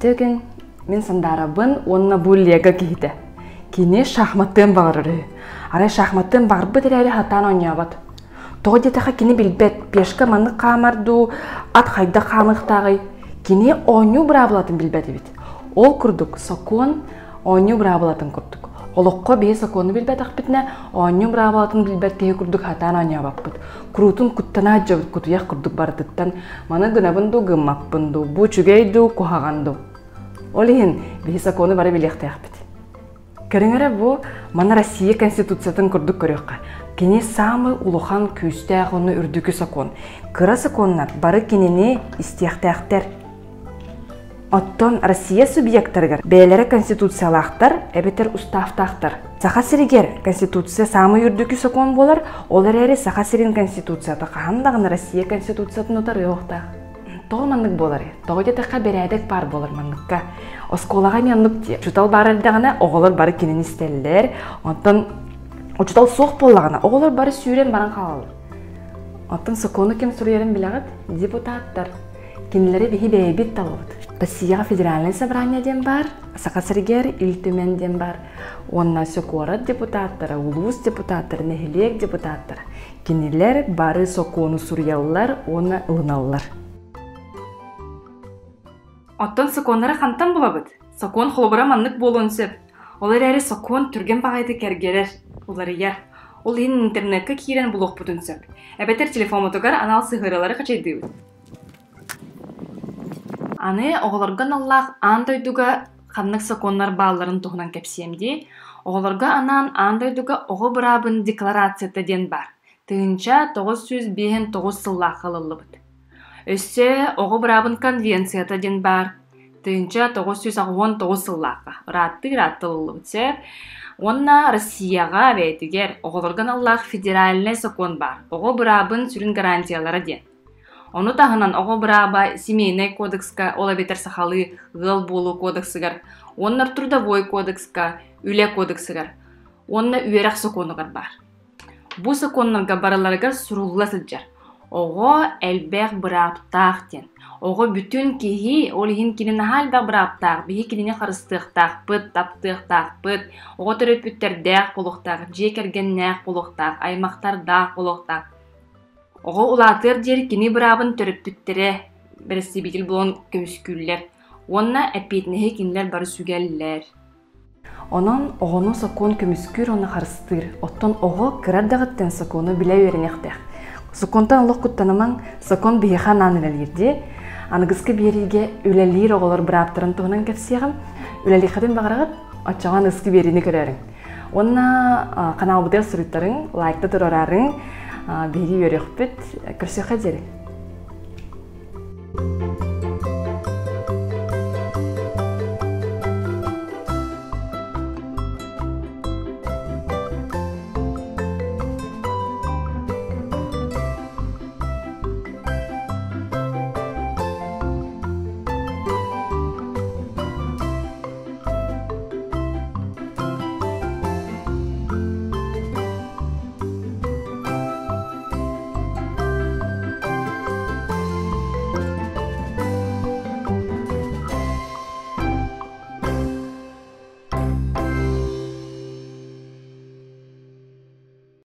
Иттеген мен сандарабын онна буллега кихите. Кини шахматтын бағырыры. Арай шахматтын бағырбы дәрәрі хатан ойнабат. Тоғы детаға кини білбет, пешка маны қамарду, ат қайда қамықтағы. Кини ойну бұрабылатын білбет бит. Ол күрдік, сокон ойну бұрабылатын күрдік. Олыққа бей соконы білбет ақпетіне, ойну бұрабылатын білбет тегі күрдік хатан ойнабаппыд. Күрутын күттана жабыт күтуяқ күрдік бардыттан, маны гынабынду гыммаппынду, бу чүгейду кухағанду. Олихин бей соконы бары білеқті ақпет. Көріңірі бұ, мана Россия Конституциятын күрдік көріққа. Кені самы улухан күйісті ағыны үрдікі сокон. Кыра соконнар бары кенені істияқты ақтар. Оттон Россия субъекттаргар бәйлері конституциялақтар, әбетер уставтақтар. Сақа сиригер конституция самы үрдікі сокон болар, олар әрі сақа сирин конституцията қағандағын Россия конституциятын отар еуқта. Тоғы маңнық болар, тоғы детаққа берәдік бар болар маңныққа. Осколаға меннік де. Жұтал барылдағына оғылар бары кенен істелілер, онтан Учутал соқ болағына, оғылар бары сүйрен баран қалалар. Оттан соконы кем сұрерін білағыд, депутаттар. Кенелері бейі бәйбет талуыд. Россияға федеральный собрание ден бар, Сақасыргер илтімен ден бар. Онна сокорат депутаттары, улус депутаттары, нехилек депутаттары. Кенелер бары соконы сұрялылар, оны ұлыналылар. Оттан соконлары қантан болабыд? Сокон холбыра маннық болуын сөп. Олар әрі сокон түрген бағайды кәргелер. Олары яр. Ол ең интернетке кейрен блог бұтын сөп. Әбетер телефон мұтығар анал сығыралары қачайды. Аны оғыларған Аллах андайдуға қаннық соконлар бағаларын тұғынан кәпсемде, оғыларға анан андайдуға оғы бұрабын декларацията ден бар. Тыынча 905-9 сылла қалылы бұд. Өссе оғы бұрабын конвенцията ден бар. Тыынча 919 сыллаға. Ратты-раттылы бұд. Онна Россияға бәйтігер оғылырған Аллах федеральный сокон бар. Оғы бұрабын сүрін гарантиялары ден. Оны тағынан оғы бұраба семейный кодекска, ола бетер сақалы ғыл болу кодексігар. Оннар трудовой кодекска, үле кодексігар. Онна үйерақ соконығар бар. Бұ соконнарға бараларығар сұрулла сылжар. Оғы әлбәқ бұраптақ ден. Оғы бүтін кейі, олығын келін халбәқ бұраптақ, бейі келіне қарыстықтақ, бұд, таптықтақ, бұд. Оғы түріп бүттердәқ болуқтақ, жекерген-нәқ болуқтақ, аймақтардақ болуқтақ. Оғы улатыр дер кені бұрабын түріп бүттері бірісі бетіл болуын көміскүлілер. Онна әпетінеге кенілер бары сүгәлілер. Онын оғыны сокон көміскүр оны қарыстыр. Оттан оғы кірардағыттен соконы біле өрінеқтәқ. Соконтан олық күттаныман сокон бейхан анылелерде. Анығызғы береге үләлер оғылар бұраптырын тұғынан кәпсеғім. Үләліқадын бағырағыд, отчаған ұсқы берені көрерің. Онна қанал бұдел сұрыттарың, лайкты тұрарарың, бері өріқ бүт, көрсе қадері.